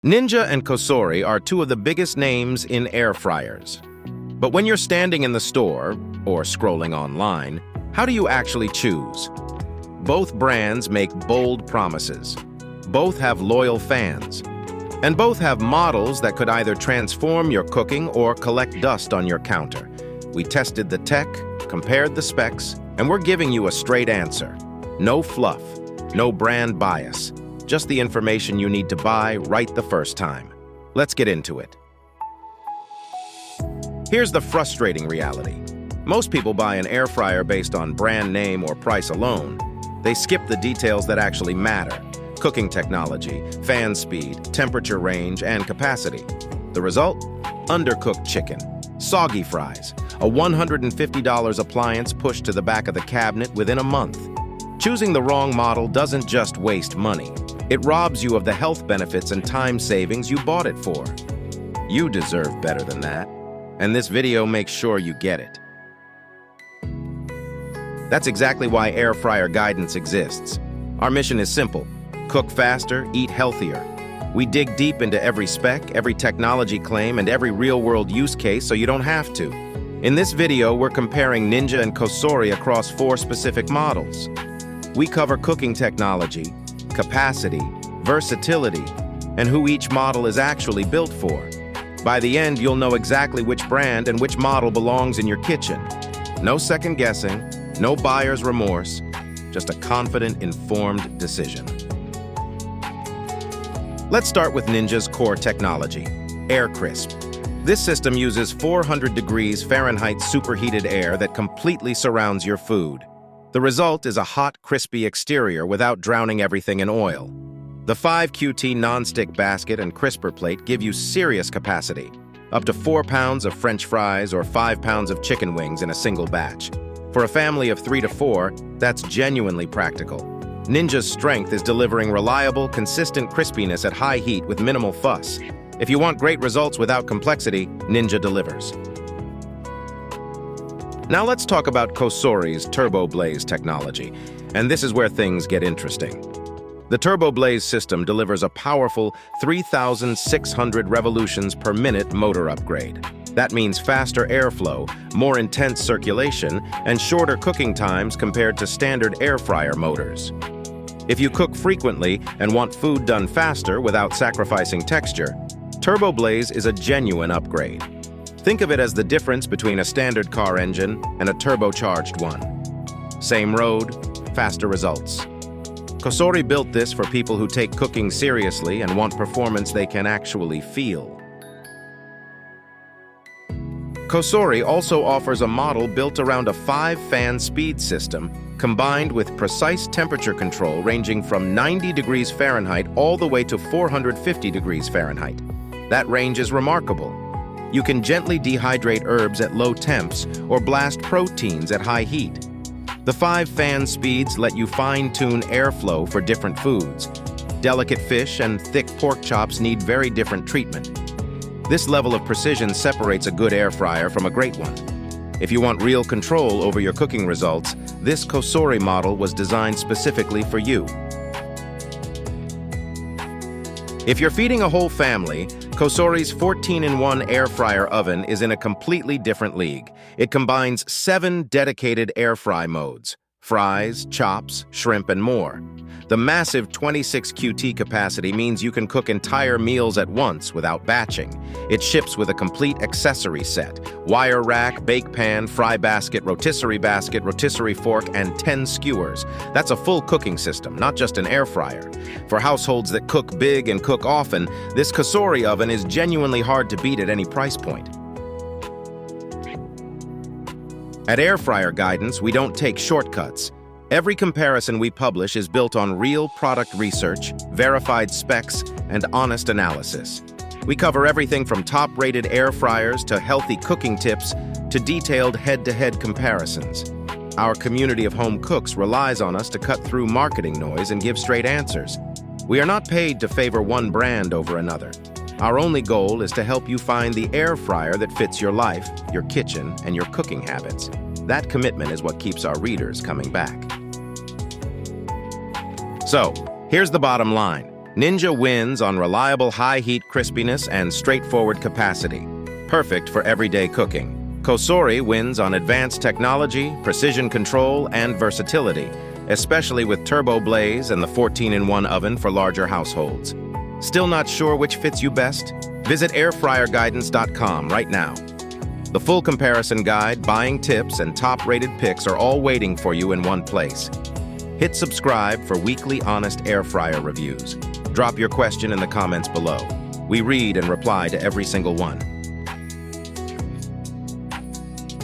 Ninja and Cosori are two of the biggest names in air fryers. But when you're standing in the store or scrolling online, how do you actually choose? Both brands make bold promises. Both have loyal fans. And both have models that could either transform your cooking or collect dust on your counter. We tested the tech, compared the specs, and we're giving you a straight answer. No fluff, no brand bias. Just the information you need to buy right the first time. Let's get into it. Here's the frustrating reality. Most people buy an air fryer based on brand name or price alone. They skip the details that actually matter: cooking technology, fan speed, temperature range, and capacity. The result? Undercooked chicken, soggy fries, a $150 appliance pushed to the back of the cabinet within a month. Choosing the wrong model doesn't just waste money. It robs you of the health benefits and time savings you bought it for. You deserve better than that, and this video makes sure you get it. That's exactly why Air Fryer Guidance exists. Our mission is simple: cook faster, eat healthier. We dig deep into every spec, every technology claim, and every real-world use case so you don't have to. In this video, we're comparing Ninja and Cosori across 4 specific models. We cover cooking technology, capacity, versatility, and who each model is actually built for. By the end, you'll know exactly which brand and which model belongs in your kitchen. No second guessing, no buyer's remorse, just a confident, informed decision. Let's start with Ninja's core technology, Air Crisp. This system uses 400 degrees Fahrenheit superheated air that completely surrounds your food. The result is a hot, crispy exterior without drowning everything in oil. The 5QT non-stick basket and crisper plate give you serious capacity, up to 4 pounds of French fries or 5 pounds of chicken wings in a single batch. For a family of 3 to 4, that's genuinely practical. Ninja's strength is delivering reliable, consistent crispiness at high heat with minimal fuss. If you want great results without complexity, Ninja delivers. Now let's talk about Cosori's TurboBlaze technology, and this is where things get interesting. The TurboBlaze system delivers a powerful 3,600 revolutions per minute motor upgrade. That means faster airflow, more intense circulation, and shorter cooking times compared to standard air fryer motors. If you cook frequently and want food done faster without sacrificing texture, TurboBlaze is a genuine upgrade. Think of it as the difference between a standard car engine and a turbocharged one. Same road, faster results. Cosori built this for people who take cooking seriously and want performance they can actually feel. Cosori also offers a model built around a 5-fan speed system combined with precise temperature control ranging from 90 degrees Fahrenheit all the way to 450 degrees Fahrenheit. That range is remarkable. You can gently dehydrate herbs at low temps or blast proteins at high heat. The 5-fan speeds let you fine-tune airflow for different foods. Delicate fish and thick pork chops need very different treatment. This level of precision separates a good air fryer from a great one. If you want real control over your cooking results, this Cosori model was designed specifically for you. If you're feeding a whole family, Cosori's 14-in-1 air fryer oven is in a completely different league. It combines 7 dedicated air fry modes: fries, chops, shrimp, and more. The massive 26 QT capacity means you can cook entire meals at once without batching. It ships with a complete accessory set: wire rack, bake pan, fry basket, rotisserie fork, and 10 skewers. That's a full cooking system, not just an air fryer. For households that cook big and cook often, this Cosori oven is genuinely hard to beat at any price point. At Air Fryer Guidance, we don't take shortcuts. Every comparison we publish is built on real product research, verified specs, and honest analysis. We cover everything from top-rated air fryers to healthy cooking tips to detailed head-to-head comparisons. Our community of home cooks relies on us to cut through marketing noise and give straight answers. We are not paid to favor one brand over another. Our only goal is to help you find the air fryer that fits your life, your kitchen, and your cooking habits. That commitment is what keeps our readers coming back. So, here's the bottom line. Ninja wins on reliable high-heat crispiness and straightforward capacity, perfect for everyday cooking. Cosori wins on advanced technology, precision control, and versatility, especially with TurboBlaze and the 14-in-1 oven for larger households. Still not sure which fits you best? Visit airfryerguidance.com right now. The full comparison guide, buying tips, and top-rated picks are all waiting for you in one place. Hit subscribe for weekly honest air fryer reviews. Drop your question in the comments below. We read and reply to every single one.